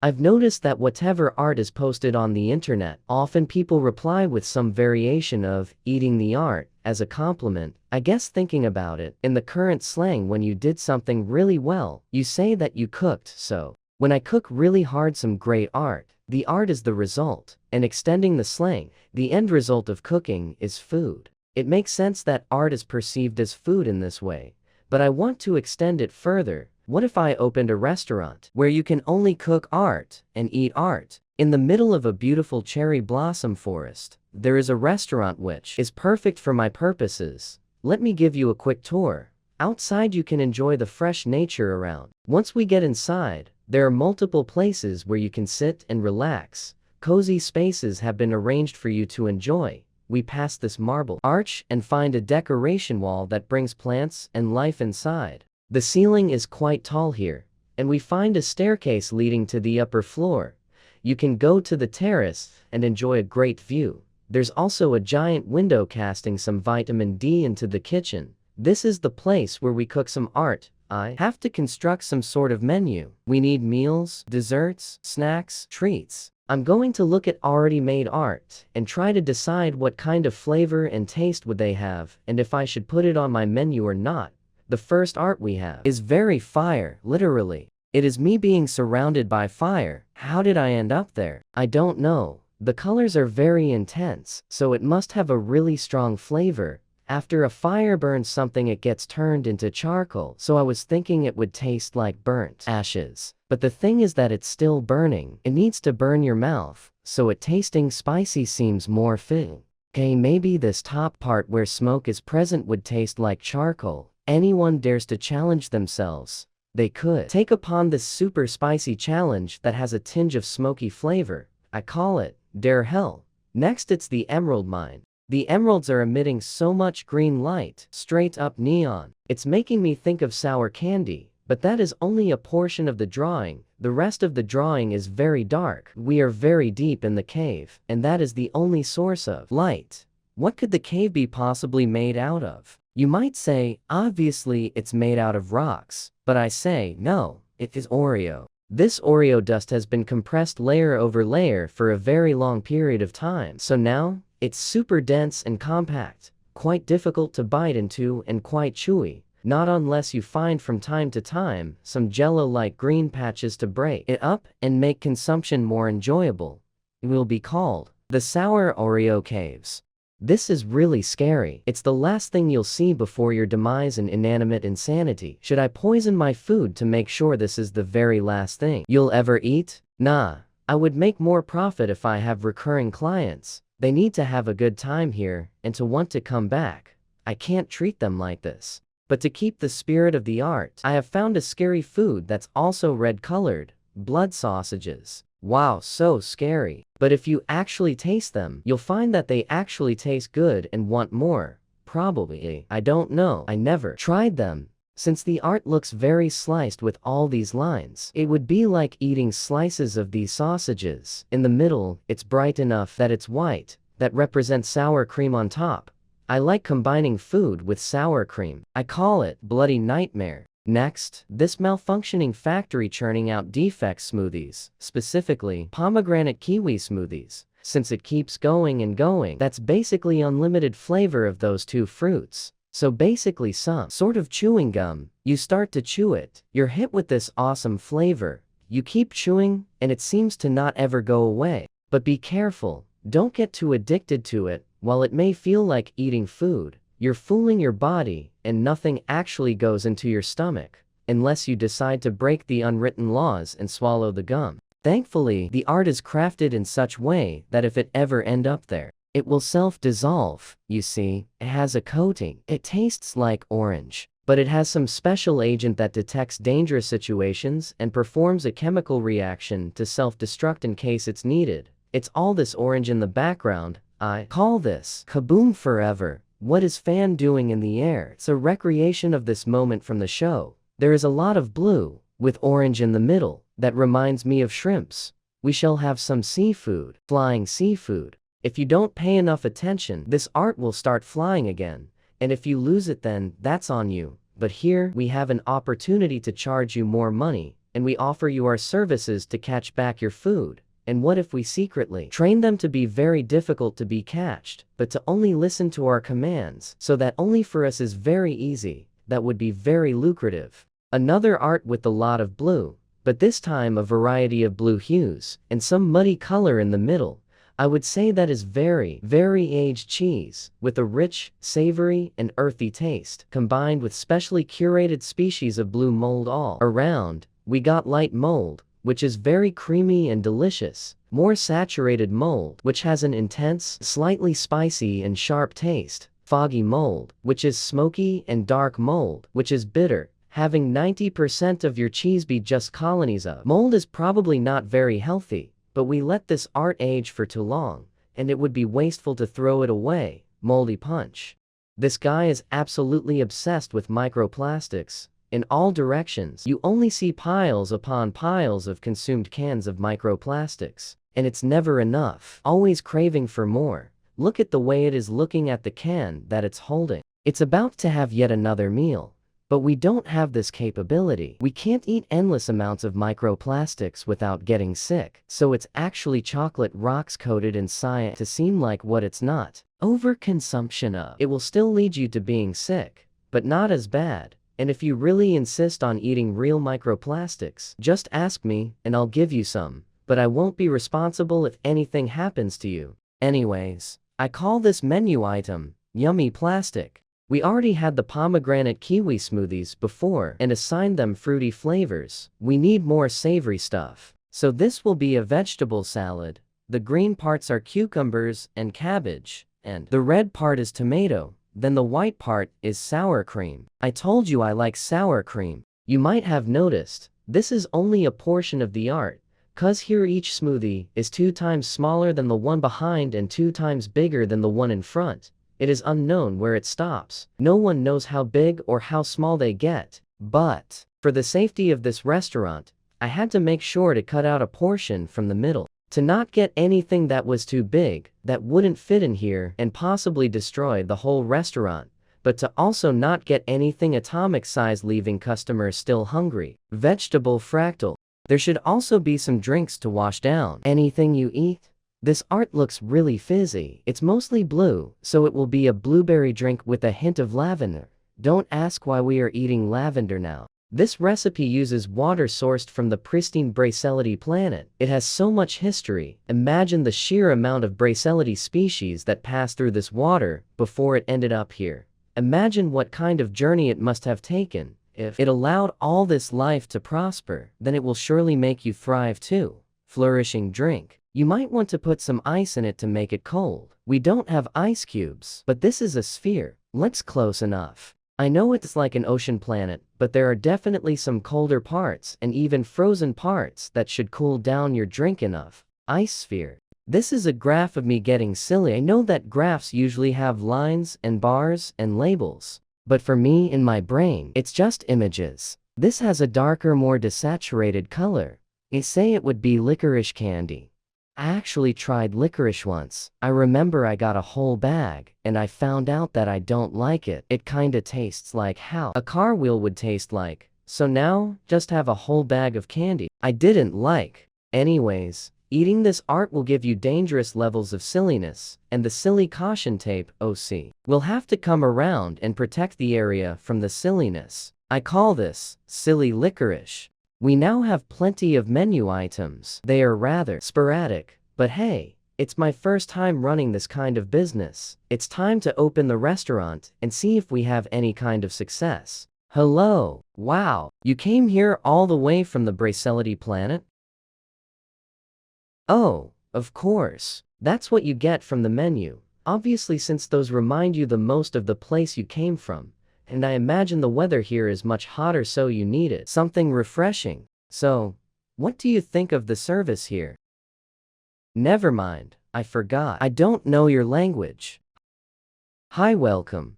I've noticed that whatever art is posted on the internet, often people reply with some variation of eating the art as a compliment. I guess thinking about it, in the current slang, when you did something really well, you say that you cooked. So, when I cook really hard some great art, the art is the result, and extending the slang, the end result of cooking is food. It makes sense that art is perceived as food in this way, but I want to extend it further. What if I opened a restaurant where you can only cook art and eat art? In the middle of a beautiful cherry blossom forest, there is a restaurant which is perfect for my purposes. Let me give you a quick tour. Outside you can enjoy the fresh nature around. Once we get inside, there are multiple places where you can sit and relax. Cozy spaces have been arranged for you to enjoy. We pass this marble arch and find a decoration wall that brings plants and life inside. The ceiling is quite tall here, and we find a staircase leading to the upper floor. You can go to the terrace and enjoy a great view. There's also a giant window casting some vitamin D into the kitchen. This is the place where we cook some art. I have to construct some sort of menu. We need meals, desserts, snacks, treats. I'm going to look at already made art and try to decide what kind of flavor and taste would they have, and if I should put it on my menu or not. The first art we have is very fire, literally. It is me being surrounded by fire. How did I end up there? I don't know. The colors are very intense, so it must have a really strong flavor. After a fire burns something, it gets turned into charcoal, so I was thinking it would taste like burnt ashes. But the thing is that it's still burning. It needs to burn your mouth, so it tasting spicy seems more fitting. Okay, maybe this top part where smoke is present would taste like charcoal. Anyone dares to challenge themselves, they could take upon this super spicy challenge that has a tinge of smoky flavor. I call it Dare Hell. Next, it's the emerald mine. The emeralds are emitting so much green light, straight up neon. It's making me think of sour candy, but that is only a portion of the drawing. The rest of the drawing is very dark. We are very deep in the cave, and that is the only source of light. What could the cave be possibly made out of? You might say, obviously it's made out of rocks, but I say, no, it is Oreo. This Oreo dust has been compressed layer over layer for a very long period of time. So now, it's super dense and compact, quite difficult to bite into and quite chewy. Not unless you find from time to time some jello-like green patches to break it up and make consumption more enjoyable. It will be called the Sour Oreo Caves. This is really scary. It's the last thing you'll see before your demise in inanimate insanity. Should I poison my food to make sure this is the very last thing you'll ever eat? Nah. I would make more profit if I have recurring clients. They need to have a good time here and to want to come back. I can't treat them like this. But to keep the spirit of the art, I have found a scary food that's also red-colored. Blood sausages. Wow, so scary. But if you actually taste them, you'll find that they actually taste good and want more. Probably. I don't know. I never tried them. Since the art looks very sliced with all these lines, it would be like eating slices of these sausages. In the middle, it's bright enough that it's white. That represents sour cream on top. I like combining food with sour cream. I call it bloody nightmare. Next, this malfunctioning factory churning out defect smoothies, specifically pomegranate kiwi smoothies. Since it keeps going and going, that's basically unlimited flavor of those two fruits. So basically some sort of chewing gum. You start to chew it, you're hit with this awesome flavor. You keep chewing, and it seems to not ever go away. But be careful, don't get too addicted to it. While it may feel like eating food, you're fooling your body, and nothing actually goes into your stomach, unless you decide to break the unwritten laws and swallow the gum. Thankfully, the art is crafted in such way that if it ever end up there, it will self-dissolve. You see, it has a coating. It tastes like orange, but it has some special agent that detects dangerous situations and performs a chemical reaction to self-destruct in case it's needed. It's all this orange in the background. I call this Kaboom Forever. What is Fan doing in the air? It's a recreation of this moment from the show. There is a lot of blue, with orange in the middle. That reminds me of shrimps. We shall have some seafood. Flying seafood. If you don't pay enough attention, this art will start flying again. And if you lose it, then that's on you. But here, we have an opportunity to charge you more money. and we offer you our services to catch back your food. And what if we secretly train them to be very difficult to be catched, but to only listen to our commands, so that only for us is very easy? That would be very lucrative. Another art with a lot of blue, but this time a variety of blue hues, and some muddy color in the middle. I would say that is very, very aged cheese, with a rich, savory, and earthy taste, combined with specially curated species of blue mold all around. We got light mold, which is very creamy and delicious, more saturated mold, which has an intense, slightly spicy and sharp taste, foggy mold, which is smoky, and dark mold, which is bitter, having 90% of your cheese be just colonies of mold is probably not very healthy, but we let this art age for too long, and it would be wasteful to throw it away. Moldy punch. This guy is absolutely obsessed with microplastics. In all directions, you only see piles upon piles of consumed cans of microplastics. And it's never enough. Always craving for more. Look at the way it is looking at the can that it's holding. It's about to have yet another meal. But we don't have this capability. We can't eat endless amounts of microplastics without getting sick. So it's actually chocolate rocks coated in cyan to seem like what it's not. Overconsumption of it will still lead you to being sick, but not as bad. And if you really insist on eating real microplastics, just ask me, and I'll give you some. But I won't be responsible if anything happens to you. Anyways, I call this menu item, Yummy Plastic. We already had the pomegranate kiwi smoothies before and assigned them fruity flavors. We need more savory stuff. So this will be a vegetable salad. The green parts are cucumbers and cabbage, and the red part is tomato. Then the white part is sour cream. I told you I like sour cream. You might have noticed, this is only a portion of the art, cause here each smoothie is 2 times smaller than the one behind and 2 times bigger than the one in front. It is unknown where it stops. No one knows how big or how small they get. But, for the safety of this restaurant, I had to make sure to cut out a portion from the middle. To not get anything that was too big, that wouldn't fit in here and possibly destroy the whole restaurant, but to also not get anything atomic size leaving customers still hungry. Vegetable fractal. There should also be some drinks to wash down anything you eat. This art looks really fizzy. It's mostly blue, so it will be a blueberry drink with a hint of lavender. Don't ask why we are eating lavender now. This recipe uses water sourced from the pristine Braceleti planet. It has so much history. Imagine the sheer amount of Braceleti species that passed through this water before it ended up here. Imagine what kind of journey it must have taken. If it allowed all this life to prosper, then it will surely make you thrive too. Flourishing drink. You might want to put some ice in it to make it cold. We don't have ice cubes, but this is a sphere. Let's close enough. I know it's like an ocean planet, but there are definitely some colder parts and even frozen parts that should cool down your drink enough. Ice sphere. This is a graph of me getting silly. I know that graphs usually have lines and bars and labels, but for me in my brain, it's just images. This has a darker, more desaturated color. They say it would be licorice candy. I actually tried licorice once. I remember I got a whole bag, and I found out that I don't like it. It kinda tastes like how a car wheel would taste like. So now, just have a whole bag of candy I didn't like. Anyways, eating this art will give you dangerous levels of silliness, and the silly caution tape, OC, will have to come around and protect the area from the silliness. I call this silly licorice. We now have plenty of menu items. They are rather sporadic, but hey, it's my first time running this kind of business. It's time to open the restaurant and see if we have any kind of success. Hello, wow, you came here all the way from the Braceleti planet? Oh, of course. That's what you get from the menu. Obviously, since those remind you the most of the place you came from. And I imagine the weather here is much hotter, so you needed something refreshing. So, what do you think of the service here? Never mind, I forgot. I don't know your language. Hi, welcome.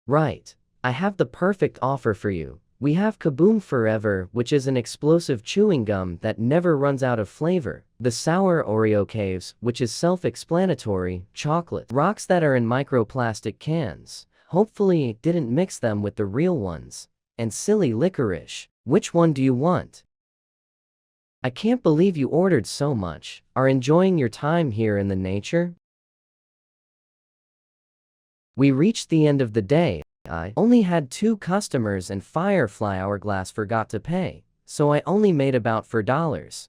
Right, I have the perfect offer for you. We have Kaboom Forever, which is an explosive chewing gum that never runs out of flavor. The Sour Oreo Caves, which is self-explanatory, chocolate rocks that are in microplastic cans. Hopefully it didn't mix them with the real ones. and silly licorice. Which one do you want? I can't believe you ordered so much. Are enjoying your time here in the nature? We reached the end of the day. I only had 2 customers and Firefly Hourglass forgot to pay, so I only made about $4.